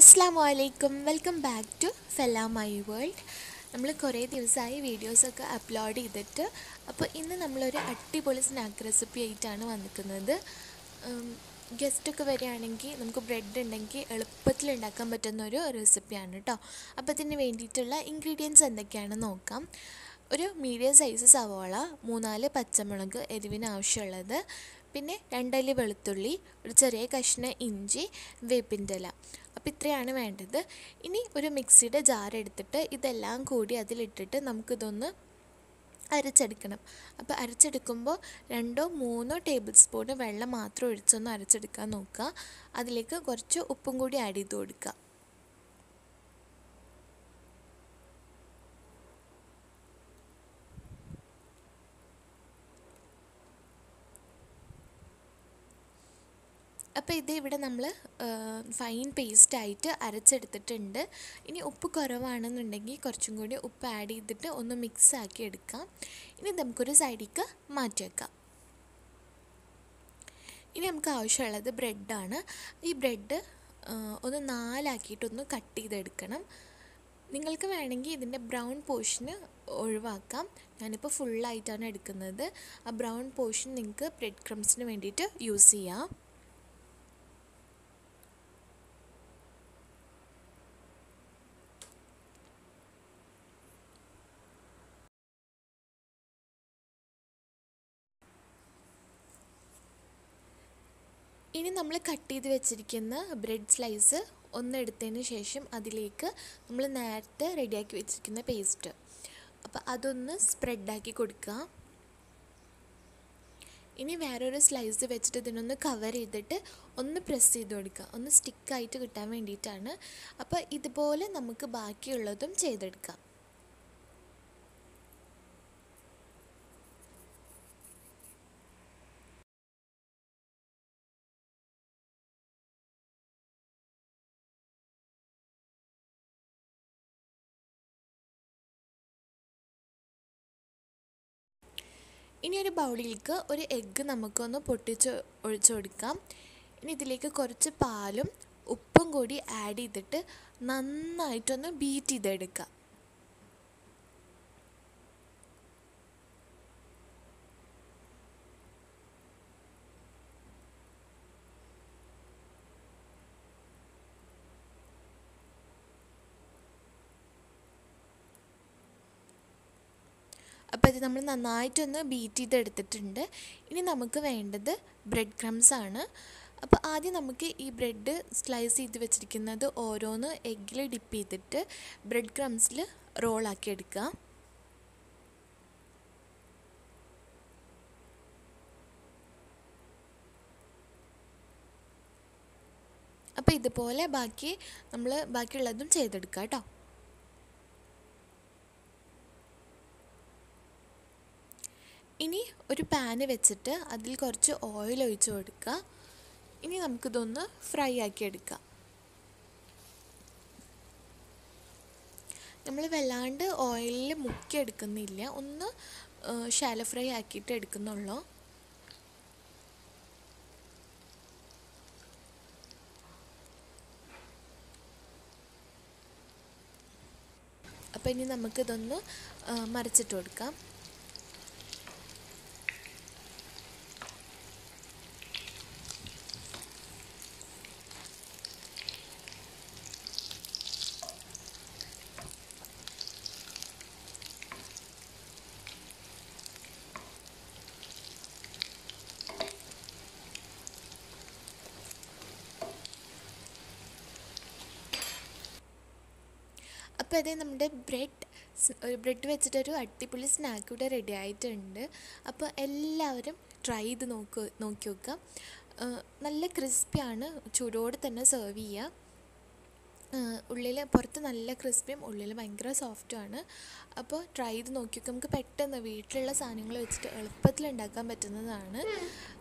Assalamualaikum, welcome back to Fella My World. നമ്മൾ കുറേ ദിവസമായി വീഡിയോസൊക്കെ അപ്ലോഡ് ചെയ്തിട്ട് അപ്പോൾ ഇന്ന് നമ്മളൊരു അടിപൊളി സ്നാക്ക് റെസിപ്പി ആയിട്ടാണ് വന്നിരിക്കുന്നത്. ഗസ്റ്റൊക്കെ വരികയാണെങ്കിൽ നമുക്ക് ബ്രെഡ് ഉണ്ടെങ്കിൽ എളുപ്പത്തിൽ ഉണ്ടാക്കാൻ പറ്റുന്ന ഒരു റെസിപ്പിയാണ് കേട്ടോ. അപ്പോൾ ഇതിന് വേണ്ടിയിട്ടുള്ള ഇൻഗ്രീഡിയൻസ് എന്തൊക്കെയാണെന്ന് നോക്കാം. ഒരു മീഡിയം സൈസ് സവാള, 3-4 പച്ചമുളക് എരിവിന് ആവശ്യമുള്ളത്, പിന്നെ 2 അല്ലി വെളുത്തുള്ളി, ഒരു ചെറിയ കഷ്ണം ഇഞ്ചി, വേപ്പിൻ്റെ ഇല. അപ്പോൾ ഇത്രയാണ് വേണ്ടത്. ഇനി ഒരു മിക്സിയുടെ ജാർ എടുത്തിട്ട് ഇതെല്ലാം കൂടി അതിലിട്ടിട്ട് നമുക്കിതൊന്ന് അരച്ചെടുക്കണം. അപ്പോൾ അരച്ചെടുക്കുമ്പോൾ 2-3 ടേബിൾ സ്പൂൺ വെള്ളം മാത്രം ഒഴിച്ചൊന്ന് അരച്ചെടുക്കാൻ നോക്കുക. അതിലേക്ക് കുറച്ച് ഉപ്പും കൂടി ആഡ് ചെയ്ത് കൊടുക്കുക. അപ്പോൾ ഇത് ഇവിടെ നമ്മൾ ഫൈൻ പേസ്റ്റായിട്ട് അരച്ചെടുത്തിട്ടുണ്ട്. ഇനി ഉപ്പ് കുറവാണെന്നുണ്ടെങ്കിൽ കുറച്ചും കൂടി ഉപ്പ് ആഡ് ചെയ്തിട്ട് ഒന്ന് മിക്സ് ആക്കി എടുക്കാം. ഇനി നമുക്കൊരു സൈഡിലേക്ക് മാറ്റി വെക്കാം. ഇനി നമുക്ക് ആവശ്യമുള്ളത് ബ്രെഡാണ്. ഈ ബ്രെഡ് ഒന്ന് 4 കട്ട് ചെയ്തെടുക്കണം. നിങ്ങൾക്ക് വേണമെങ്കിൽ ഇതിൻ്റെ ബ്രൗൺ പോർഷന് ഒഴിവാക്കാം. ഞാനിപ്പോൾ ഫുള്ളായിട്ടാണ് എടുക്കുന്നത്. ആ ബ്രൗൺ പോർഷൻ നിങ്ങൾക്ക് ബ്രെഡ് ക്രംസിന് വേണ്ടിയിട്ട് യൂസ് ചെയ്യാം. ഇനി നമ്മൾ കട്ട് ചെയ്ത് വെച്ചിരിക്കുന്ന ബ്രെഡ് സ്ലൈസ് ഒന്നെടുത്തതിന് ശേഷം അതിലേക്ക് നമ്മൾ നേരത്തെ റെഡിയാക്കി വെച്ചിരിക്കുന്ന പേസ്റ്റ്, അപ്പോൾ അതൊന്ന് സ്പ്രെഡാക്കി കൊടുക്കുക. ഇനി വേറൊരു സ്ലൈസ് വെച്ചിട്ട് ഇതിനൊന്ന് കവർ ചെയ്തിട്ട് ഒന്ന് പ്രസ് ചെയ്ത് കൊടുക്കുക, ഒന്ന് സ്റ്റിക്കായിട്ട് കിട്ടാൻ വേണ്ടിയിട്ടാണ്. അപ്പോൾ ഇതുപോലെ നമുക്ക് ബാക്കിയുള്ളതും ചെയ്തെടുക്കാം. ഇനി ഒരു ബൗളിലേക്ക് ഒരു എഗ്ഗ് നമുക്കൊന്ന് പൊട്ടിച്ച് ഒഴിച്ചു കൊടുക്കാം. ഇനി ഇതിലേക്ക് കുറച്ച് പാലും ഉപ്പും കൂടി ആഡ് ചെയ്തിട്ട് നന്നായിട്ടൊന്ന് ബീറ്റ് ചെയ്തെടുക്കാം. അപ്പോൾ ഇത് നമ്മൾ നന്നായിട്ടൊന്ന് ബീറ്റ് ചെയ്തെടുത്തിട്ടുണ്ട്. ഇനി നമുക്ക് വേണ്ടത് ബ്രെഡ് ക്രംസ് ആണ്. അപ്പോൾ ആദ്യം നമുക്ക് ഈ ബ്രെഡ് സ്ലൈസ് ചെയ്ത് വെച്ചിരിക്കുന്നത് ഓരോന്ന് എഗ്ഗിൽ ഡിപ്പ് ചെയ്തിട്ട് ബ്രെഡ് ക്രംസിൽ റോളാക്കി എടുക്കുക. അപ്പോൾ ഇതുപോലെ ബാക്കിയുള്ളതും ചെയ്തെടുക്കുക കേട്ടോ. ഇനി ഒരു പാന് വെച്ചിട്ട് അതിൽ കുറച്ച് ഓയിൽ ഒഴിച്ച് കൊടുക്കുക. ഇനി നമുക്കിതൊന്ന് ഫ്രൈ ആക്കി എടുക്കാം. നമ്മൾ വല്ലാണ്ട് ഓയിലിൽ മുക്കി എടുക്കുന്നില്ല, ഒന്ന് ഷാലോ ഫ്രൈ ആക്കിയിട്ട് എടുക്കുന്നുള്ളൂ. അപ്പോൾ ഇനി നമുക്കിതൊന്ന് മറിച്ചിട്ട് കൊടുക്കാം. അപ്പോൾ അതേ നമ്മുടെ ബ്രെഡ് വെച്ചിട്ടൊരു അടിപൊളി സ്നാക്ക് ഇവിടെ റെഡി ആയിട്ടുണ്ട്. അപ്പോൾ എല്ലാവരും ട്രൈ ചെയ്ത് നോക്കി നോക്കുക. നല്ല ക്രിസ്പിയാണ്, ചൂടോടെ തന്നെ സെർവ് ചെയ്യുക. പുറത്ത് നല്ല ക്രിസ്പിയും ഉള്ളിൽ ഭയങ്കര സോഫ്റ്റുമാണ്. അപ്പോൾ ട്രൈ ചെയ്ത് നോക്കിയൊക്കെ നമുക്ക് പെട്ടെന്ന് വീട്ടിലുള്ള സാധനങ്ങൾ വെച്ചിട്ട് എളുപ്പത്തിൽ ഉണ്ടാക്കാൻ പറ്റുന്നതാണ്.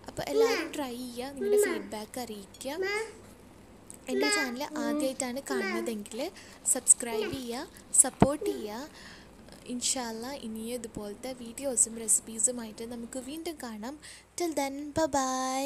അപ്പോൾ എല്ലാവരും ട്രൈ ചെയ്യുക, നിങ്ങളുടെ ഫീഡ്ബാക്ക് അറിയിക്കുക. എൻ്റെ ചാനൽ ആദ്യമായിട്ടാണ് കാണുന്നതെങ്കിൽ സബ്സ്ക്രൈബ് ചെയ്യുക, സപ്പോർട്ട് ചെയ്യുക. ഇൻഷാ അല്ലാഹ് ഇനിയും ഇതുപോലത്തെ വീഡിയോസും റെസിപ്പീസുമായിട്ട് നമുക്ക് വീണ്ടും കാണാം. Till then bye.